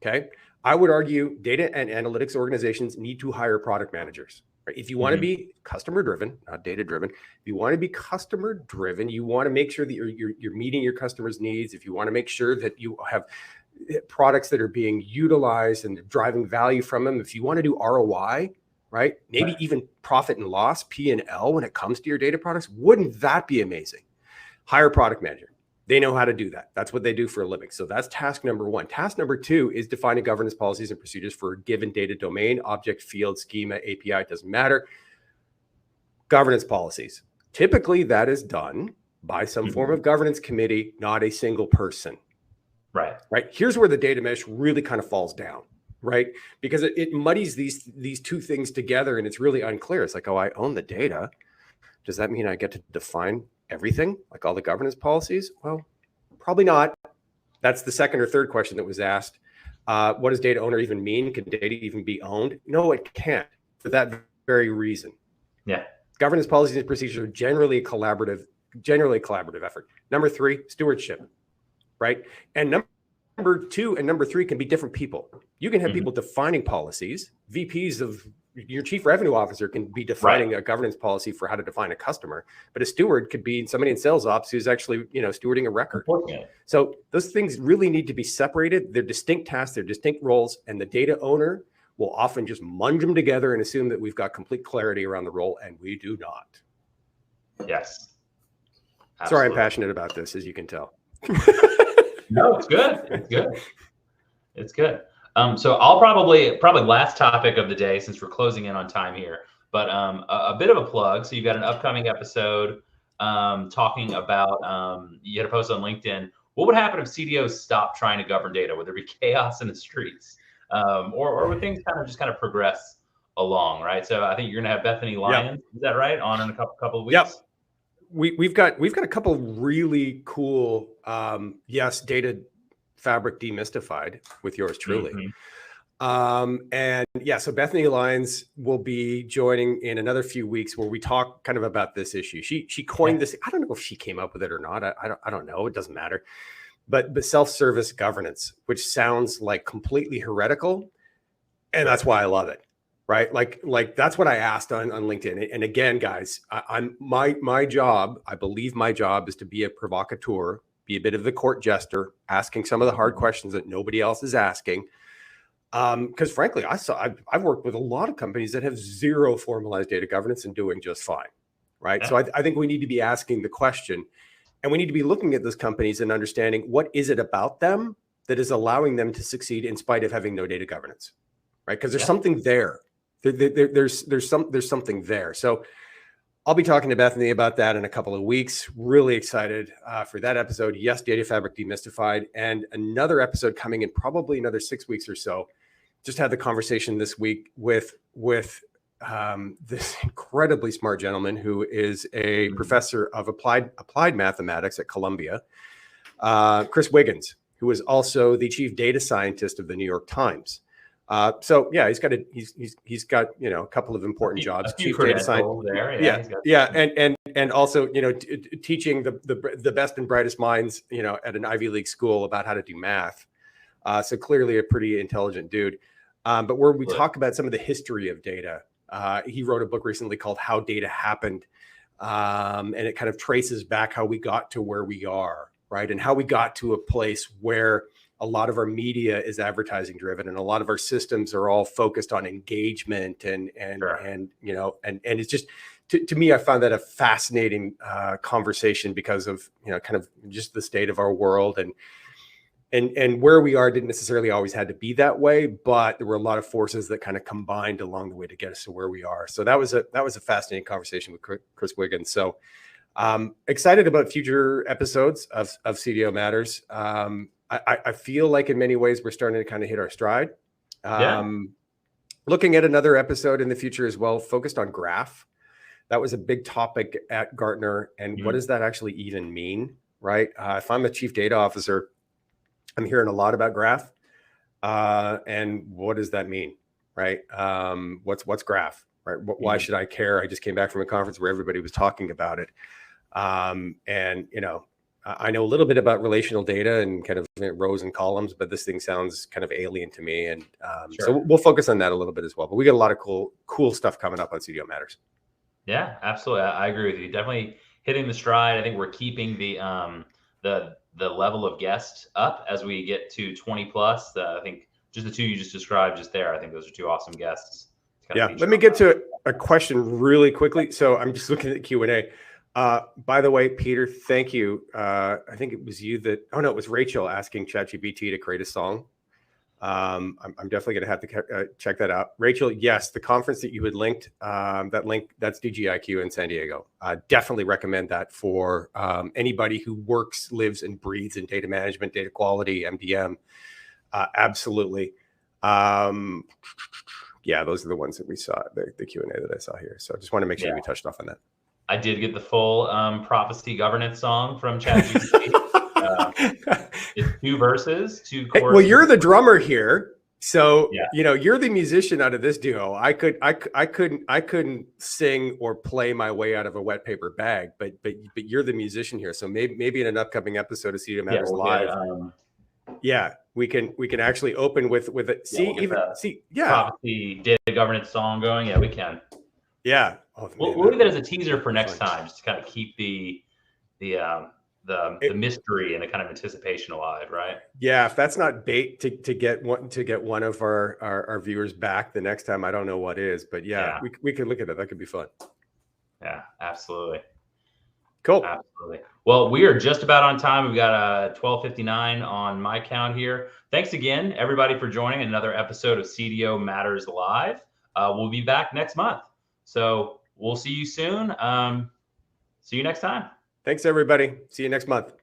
Okay. I would argue data and analytics organizations need to hire product managers. Right? If you want to be customer driven, not data driven, if you want to be customer driven, you want to make sure that you're meeting your customers' needs. If you want to make sure that you have products that are being utilized and driving value from them, if you want to do ROI, right? Maybe even profit and loss, P&L, when it comes to your data products, wouldn't that be amazing? Hire a product manager. They know how to do that. That's what they do for a living. So that's task number one. Task number two is defining governance policies and procedures for a given data domain, object, field, schema, API, it doesn't matter. Governance policies. Typically, that is done by some form of governance committee, not a single person. Right. Here's where the data mesh really kind of falls down, right? Because it muddies these two things together, and it's really unclear. It's like, oh, I own the data. Does that mean I get to define everything, like all the governance policies? Well, probably not. That's the second or third question that was asked. What does data owner even mean? Can data even be owned? No, it can't, for that very reason. Yeah. Governance policies and procedures are generally a collaborative effort. Number three, stewardship, right? And number two and number three can be different people. You can have people defining policies. VPs of your chief revenue officer can be defining a governance policy for how to define a customer, but a steward could be somebody in sales ops who's actually, stewarding a record. So those things really need to be separated. They're distinct tasks, they're distinct roles, and the data owner will often just munge them together and assume that we've got complete clarity around the role, and we do not. Yes. Absolutely. Sorry, I'm passionate about this, as you can tell. No, it's good. It's good. It's good. So I'll probably last topic of the day, since we're closing in on time here, but a bit of a plug. So you've got an upcoming episode talking about, you had a post on LinkedIn. What would happen if CDOs stopped trying to govern data? Would there be chaos in the streets? Or would things kind of progress along, right? So I think you're going to have Bethany Lyons, is that right, on in a couple of weeks? Yep. We've got a couple really cool, data fabric demystified with yours truly. And yeah, so Bethany Lyons will be joining in another few weeks where we talk kind of about this issue. She coined this. I don't know if she came up with it or not. I don't know. It doesn't matter. But self-service governance, which sounds like completely heretical, and that's why I love it. Right. Like that's what I asked on LinkedIn. And again, guys, I'm my job, I believe my job is to be a provocateur, be a bit of the court jester, asking some of the hard questions that nobody else is asking. Because frankly, I've worked with a lot of companies that have zero formalized data governance and doing just fine. Right. Yeah. So I think we need to be asking the question, and we need to be looking at those companies and understanding what is it about them that is allowing them to succeed in spite of having no data governance. Right. Because there's something there. There's something there. So I'll be talking to Bethany about that in a couple of weeks. Really excited for that episode. Yes, Data Fabric Demystified, and another episode coming in probably another 6 weeks or so. Just had the conversation this week with this incredibly smart gentleman who is a professor of applied mathematics at Columbia, Chris Wiggins, who is also the chief data scientist of the New York Times. So yeah, he's got a couple of important jobs. Chief data scientist there, and also teaching the best and brightest minds at an Ivy League school about how to do math. So clearly a pretty intelligent dude. But where we talk about some of the history of data, he wrote a book recently called "How Data Happened," and it kind of traces back how we got to where we are, right, and how we got to a place where a lot of our media is advertising driven, and a lot of our systems are all focused on engagement and it's just to me, I found that a fascinating conversation because of kind of just the state of our world and where we are didn't necessarily always had to be that way, but there were a lot of forces that kind of combined along the way to get us to where we are. So that was a fascinating conversation with Chris Wiggins. So excited about future episodes of CDO Matters. I feel like in many ways we're starting to kind of hit our stride. Looking at another episode in the future as well, focused on graph. That was a big topic at Gartner. And what does that actually even mean, right? If I'm a chief data officer, I'm hearing a lot about graph. And what does that mean, right? What's graph, right? Why should I care? I just came back from a conference where everybody was talking about it. I know a little bit about relational data and kind of rows and columns, but this thing sounds kind of alien to me. And so we'll focus on that a little bit as well. But we got a lot of cool stuff coming up on CDO Matters. Yeah, absolutely. I agree with you. Definitely hitting the stride. I think we're keeping the level of guests up as we get to 20 plus. I think just the two you just described just there. I think those are two awesome guests. Yeah. Let me get to a question really quickly. So I'm just looking at the Q&A. By the way, Peter, thank you. I think it was you that, it was Rachel asking ChatGPT to create a song. I'm definitely going to have to check that out. Rachel, yes, the conference that you had linked, that's DGIQ in San Diego. Definitely recommend that for anybody who works, lives, and breathes in data management, data quality, MDM. Absolutely. Yeah, those are the ones that we saw, the Q&A that I saw here. So I just want to make sure we touched off on that. I did get the full Profisee governance song from ChatGPT. It's 2 verses, 2 chords. Well, you're the drummer here, so you're the musician out of this duo. I couldn't sing or play my way out of a wet paper bag, but you're the musician here. So maybe in an upcoming episode of CDO Matters Live, we can actually open with it. Profisee data governance song going. Yeah, we can. Yeah. We'll leave that as a teaser for next time, just to kind of keep the mystery and the kind of anticipation alive, right? Yeah, if that's not bait to get one of our viewers back the next time, I don't know what is. But we could look at it. That could be fun. Yeah, absolutely. Cool. Absolutely. Well, we are just about on time. We've got 12:59 on my count here. Thanks again, everybody, for joining another episode of CDO Matters Live. We'll be back next month. So we'll see you soon. See you next time. Thanks, everybody. See you next month.